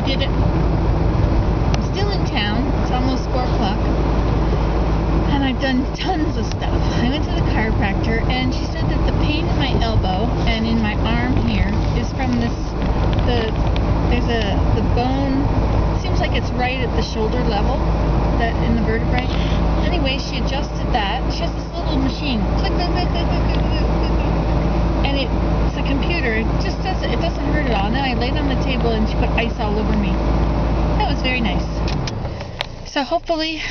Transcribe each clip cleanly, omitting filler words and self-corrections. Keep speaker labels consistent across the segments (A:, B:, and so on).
A: did it. I'm still in town. It's almost 4 o'clock. And I've done tons of stuff. I went to the chiropractor, and she said that the pain in my elbow and in my arm here is from the bone. Seems like it's right at the shoulder level, that in the vertebrae. Anyway, she adjusted that. She has this little machine. Click, click, click, click, click, click, click, click. And it's a computer. It just does it. It doesn't hurt at all. Then I laid on the table and she put ice all over me. That was very nice. So hopefully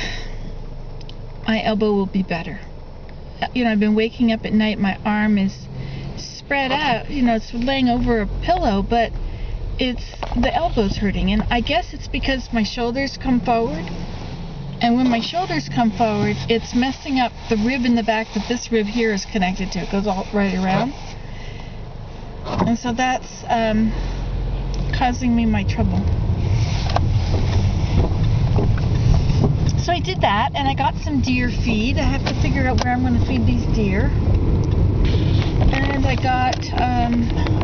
A: my elbow will be better. You know, I've been waking up at night. My arm is spread out. You know, it's laying over a pillow, but the elbow's hurting. And I guess it's because my shoulders come forward. And when my shoulders come forward, it's messing up the rib in the back that this rib here is connected to. It goes all right around. And so that's causing me my trouble. So I did that, and I got some deer feed. I have to figure out where I'm going to feed these deer. And I got,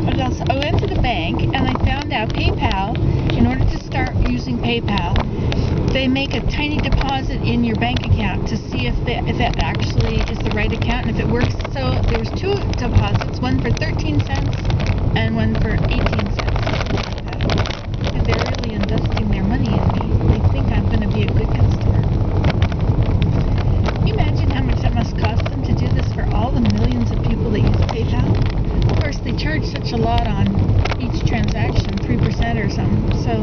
A: what else? I went to the bank, and I found out PayPal, in order to start using PayPal, they make a tiny deposit in your bank account to see if that actually is the right account and if it works. So there was 2 deposits, one for 13 cents and one for 18 cents. And they're really investing their money in me. They think I'm going to be a good customer. Can you imagine how much that must cost them to do this for all the millions of people that use PayPal? Of course, they charge such a lot on each transaction, 3% or something. So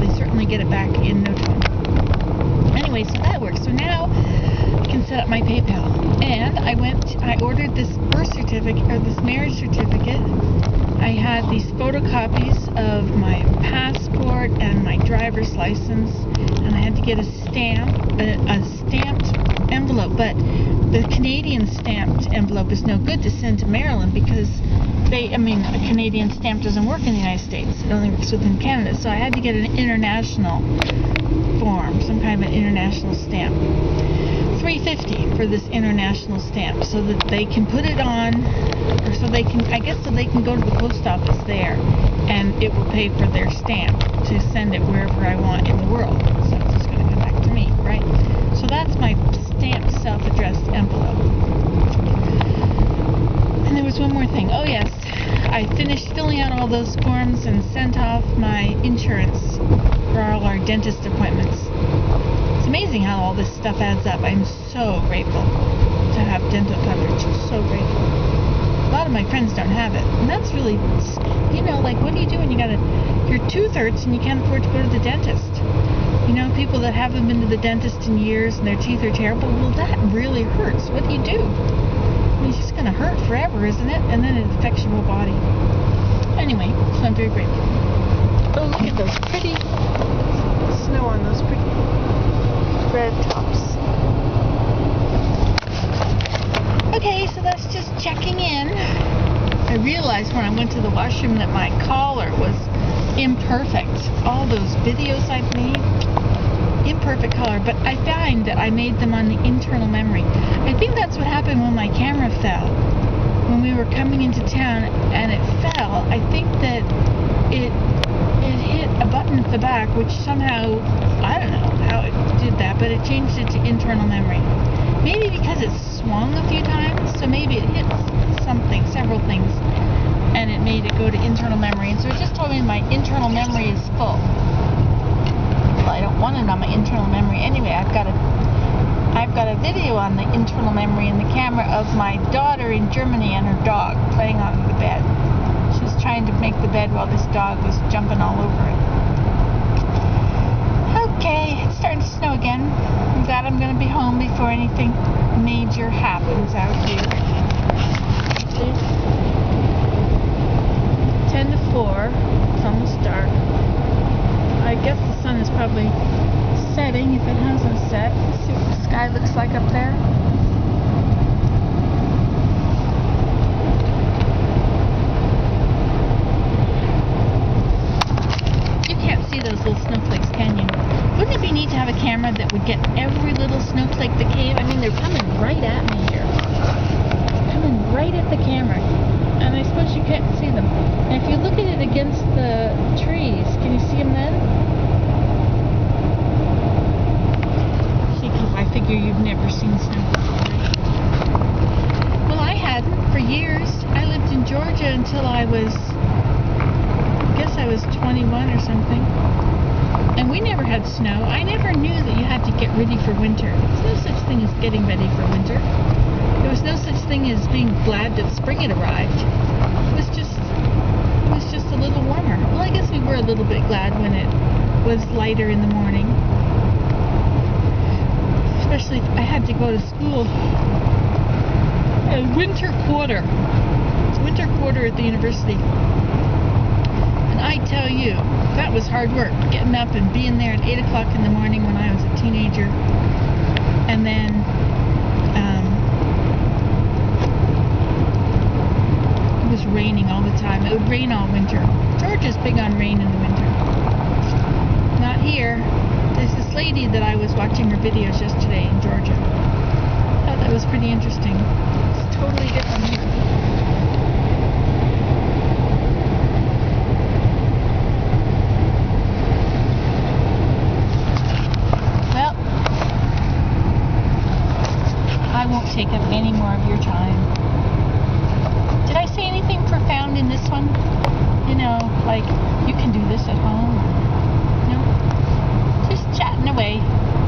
A: they certainly get it back in no time. Anyway, so that works. So now I can set up my PayPal. And I ordered this birth certificate, or this marriage certificate. I had these photocopies of my passport and my driver's license, and I had to get a stamped envelope, but the Canadian stamped envelope is no good to send to Maryland because a Canadian stamp doesn't work in the United States. It only works within Canada. So I had to get an international form, some kind of an international stamp. $3.50 for this international stamp, so that they can put it on, or so they can go to the post office there, and it will pay for their stamp to send it wherever I want in the world. So it's just going to come back to me, right? So that's my stamped self-addressed envelope. And there was one more thing. Oh yes, I finished filling out all those forms and sent off my insurance for all our dentist appointments. It's amazing how all this stuff adds up. I'm so grateful to have dental coverage. So grateful. A lot of my friends don't have it. And that's really, like, what do you do when your tooth hurts and you can't afford to go to the dentist? You know, people that haven't been to the dentist in years and their teeth are terrible, well, that really hurts. What do you do? It's just going to hurt forever, isn't it? And then it affects your whole body. Anyway, so I'm very grateful. Oh, look at those pretty snow on those pretty red tops. Okay, so that's just checking in. I realized when I went to the washroom that my collar was imperfect. All those videos I've made, imperfect collar, but I find that I made them on the internal memory. I think that's what happened when my camera fell. When we were coming into town and it fell, I think that it hit a button at the back, which somehow, I don't know how it did that, but it changed it to internal memory. Maybe because it swung a few times, so maybe it hit several things, and it made it go to internal memory. And so it just told me my internal memory is full. Well, I don't want it on my internal memory anyway. I've got a video on the internal memory in the camera of my daughter in Germany and her dog playing on the bed. She was trying to make the bed while this dog was jumping all over it. Okay, it's starting to snow again. I'm glad I'm going to be home before anything major happens out here. 10 to 4. It's almost dark. I guess the sun is probably setting if it hasn't set. Let's see what the sky looks like up there. You can't see those little snowflakes, can you? Wouldn't it be neat to have a camera that would get every little snowflake that came? I mean, they're coming right at me here. Coming right at the camera. And I suppose you can't see them. And if you look at it against the trees, him then? See, because I figure you've never seen snow before, right? Well, I hadn't for years. I lived in Georgia until I was 21 or something. And we never had snow. I never knew that you had to get ready for winter. There's no such thing as getting ready for winter. There was no such thing as being glad that spring had arrived. It was just a little warmer. Well, I guess we were a little bit glad when it was lighter in the morning. Especially if I had to go to school. Winter quarter. It's winter quarter at the university. I tell you, that was hard work, getting up and being there at 8 o'clock in the morning when I was a teenager. And then it was raining all the time. It would rain all winter. Georgia's big on rain in the winter. Not here. There's this lady that I was watching her videos yesterday in Georgia. I thought that was pretty interesting. It's totally different.